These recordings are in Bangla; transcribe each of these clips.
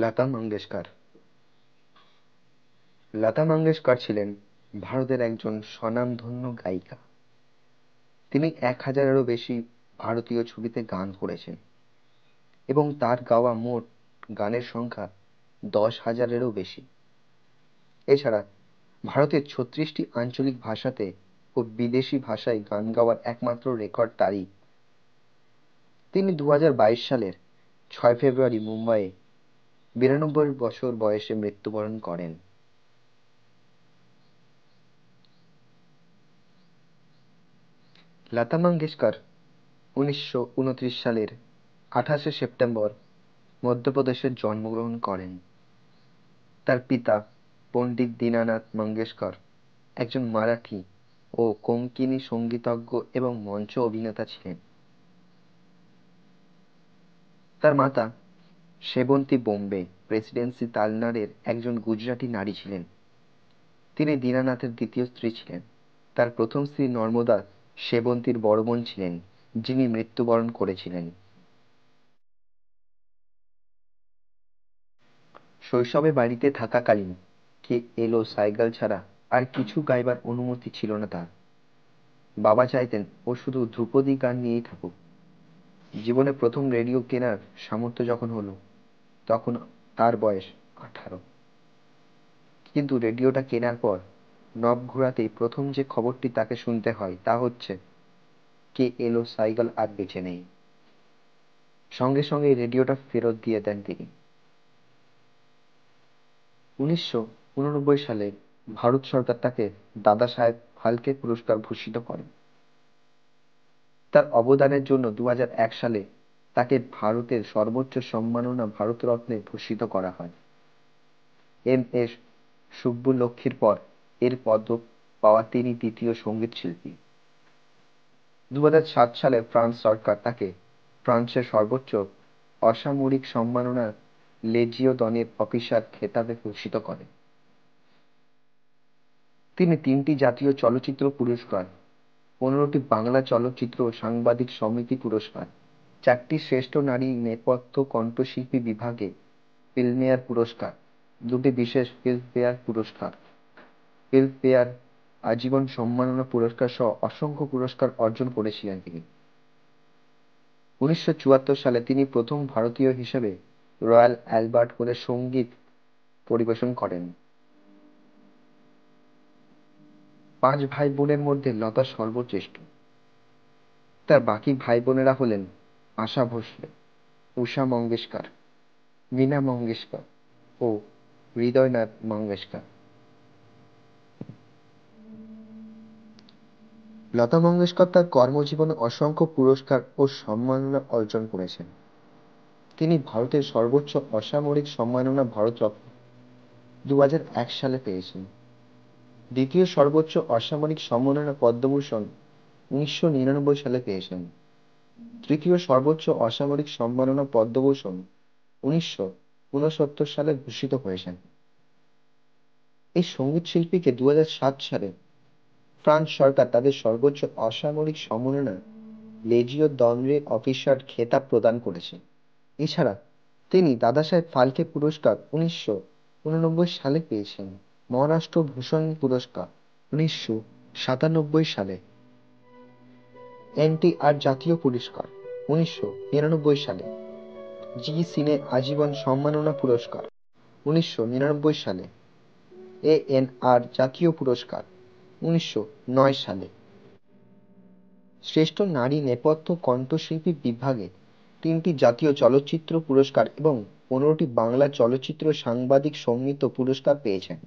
লতা মঙ্গেশকর। লতা মঙ্গেশকর ছিলেন ভারতের একজন স্বনামধন্য গায়িকা। তিনি 1000-এরও বেশি ভারতীয় ছবিতে গান করেছেন এবং তার গাওয়া মোট গানের সংখ্যা 10,000-এরও বেশি। এছাড়া ভারতের 36টি আঞ্চলিক ভাষাতে ও বিদেশি ভাষায় গান গাওয়ার একমাত্র রেকর্ড তারই। তিনি 2022 সালের 6 ফেব্রুয়ারি মুম্বাইয়ে 92 বছর বয়সে মৃত্যুবরণ করেন। লতা মঙ্গেশকর 1929 সালের 28শে সেপ্টেম্বর মধ্যপ্রদেশে জন্মগ্রহণ করেন। তার পিতা পণ্ডিত দীনানাথ মঙ্গেশকর একজন মারাঠি ও কোঙ্কণী সঙ্গীতজ্ঞ এবং মঞ্চ অভিনেতা ছিলেন। তার মাতা সেবন্তী বোম্বে প্রেসিডেন্সি তালনাড়ের একজন গুজরাটি নারী ছিলেন। তিনি দীনানাথের দ্বিতীয় স্ত্রী ছিলেন। তার প্রথম স্ত্রী নর্মদা সেবন্তীর বড় বোন ছিলেন, যিনি মৃত্যুবরণ করেছিলেন। শৈশবে বাড়িতে থাকাকালীন কে এলো সাইগাল ছাড়া আর কিছু গাইবার অনুমতি ছিল না তার। বাবা চাইতেন ও শুধু ধ্রুপদী গান নিয়েই থাকুক। জীবনে প্রথম রেডিও কেনার সামর্থ্য যখন হলো, তখন তার বয়স 18। কিন্তু রেডিওটা কেনার পর নব ঘোরাতেই প্রথম যে খবরটি তাকে শুনতে হয় তা হচ্ছে কে এলো সাইগাল আর বেঁচে নেই। সঙ্গে সঙ্গে রেডিওটা ফেরত দিয়ে দেন তিনি। 1989 সালে ভারত সরকার তাকে দাদা সাহেব ফালকে পুরস্কার ভূষিত করেন। তার অবদানের জন্য 2001 সালে তাকে ভারতের সর্বোচ্চ সম্মাননা ভারতরত্নে ভূষিত করা হয়। এম.এস. সুব্বুলক্ষ্মীর পর এর পদক পাওয়া তিনি দ্বিতীয় সঙ্গীত শিল্পী। 2007 সালে ফ্রান্স সরকার তাকে ফ্রান্সের সর্বোচ্চ অসামরিক সম্মাননা লেজিও দনের অফিসার খেতাবে ভূষিত করে। তিনি 3টি জাতীয় চলচ্চিত্র পুরস্কার, 15টি বাংলা চলচ্চিত্র সাংবাদিক সমিতি পুরস্কার, 4টি শ্রেষ্ঠ নারী নেপথ্য কণ্ঠশিল্পী বিভাগে ফিল্মফেয়ার পুরস্কার, 2টি বিশেষ ফিল্মফেয়ার পুরস্কার, ফিল্মফেয়ার আজীবন সম্মাননা পুরস্কার সহ অসংখ্য পুরস্কার অর্জন করেছিলেন তিনি। 1974 সালে তিনি প্রথম ভারতীয় হিসেবে রয়্যাল অ্যালবার্ট হলে সঙ্গীত পরিবেশন করেন। 5 ভাই বোনের মধ্যে লতা সর্বজ্যেষ্ঠ। তার বাকি ভাই বোনেরা হলেন আশা ভোসলে, উষা মঙ্গেশকর, মীনা মঙ্গেশকর ও হৃদয়নাথ মঙ্গেশকর। লতা মঙ্গেশকর তার কর্মজীবনে অসংখ্য পুরস্কার ও সম্মাননা অর্জন করেছেন। তিনি ভারতের সর্বোচ্চ অসামরিক সম্মাননা ভারতরত্ন 2001 সালে পেয়েছেন। দ্বিতীয় সর্বোচ্চ অসামরিক সম্মাননা পদ্মভূষণ 1999 সালে পেয়েছেন। তৃতীয় সর্বোচ্চ অসামরিক সম্মাননা পদ্মভূষণ 1969 সালে ভূষিত হয়েছেন। এই সঙ্গীত শিল্পীকে 2007 সালে ফ্রান্স সরকার তাদের সর্বোচ্চ অসামরিক সম্মাননা লেজিও দনরে অফিসার খেতাব প্রদান করেছে। এছাড়া তিনি দাদাসাহেব ফালকে পুরস্কার 1989 সালে পেয়েছেন, মহারাষ্ট্র ভূষণ পুরস্কার 1997 সালে, এনটিআর জাতীয় পুরস্কার 1999 সালে, জি সিনে আজীবন সম্মাননা পুরস্কার 1999 সালে, এএনআর জাতীয় পুরস্কার 1909 সালে। শ্রেষ্ঠ নারী নেপথ্য কণ্ঠশিল্পী বিভাগে 3টি জাতীয় চলচ্চিত্র পুরস্কার এবং 15টি বাংলা চলচ্চিত্র সাংবাদিক সঙ্গীত পুরস্কার পেয়েছেন।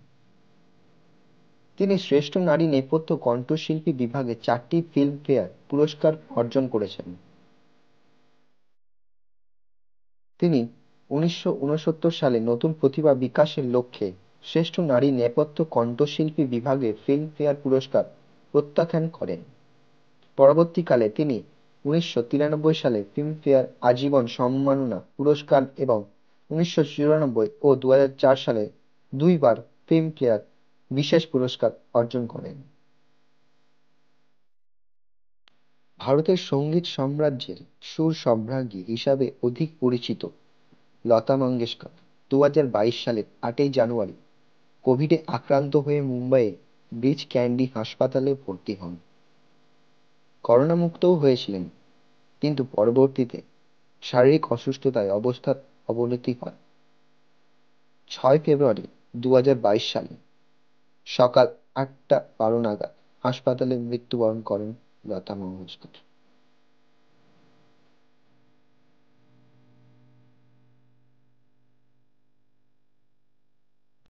তিনি শ্রেষ্ঠ নারী নেপথ্য কণ্ঠশিল্পী বিভাগে 4টি ফিল্মফেয়ার পুরস্কার অর্জন করেছেন। তিনি 1969 সালে নতুন প্রতিভা বিকাশের লক্ষ্যে শ্রেষ্ঠ নারী নেপথ্য কণ্ঠশিল্পী বিভাগে ফিল্মফেয়ার পুরস্কার প্রত্যাখ্যান করেন। পরবর্তীকালে তিনি 1993 সালে ফিল্মফেয়ার আজীবন সম্মাননা পুরস্কার এবং 1994 ও 2004 সালে 2বার ফিল্মফেয়ার বিশেষ পুরস্কার অর্জন করেন। ভারতের সঙ্গীত সাম্রাজ্যের সুর সম্রাজ্ঞী হিসাবে অধিক পরিচিত লতা মঙ্গেশকর সালের 8ই জানুয়ারি কোভিডে আক্রান্ত হয়ে মুম্বাইয়ে ব্রিচ ক্যান্ডি হাসপাতালে ভর্তি হন। করোনা মুক্তও হয়েছিলেন, কিন্তু পরবর্তীতে শারীরিক অসুস্থতায় অবস্থার অবনতি হয়। 6 ফেব্রুয়ারি 2022 সালে সকাল 8:12 নাগাদ হাসপাতালে মৃত্যুবরণ করেন লতা মঙ্গেশকর।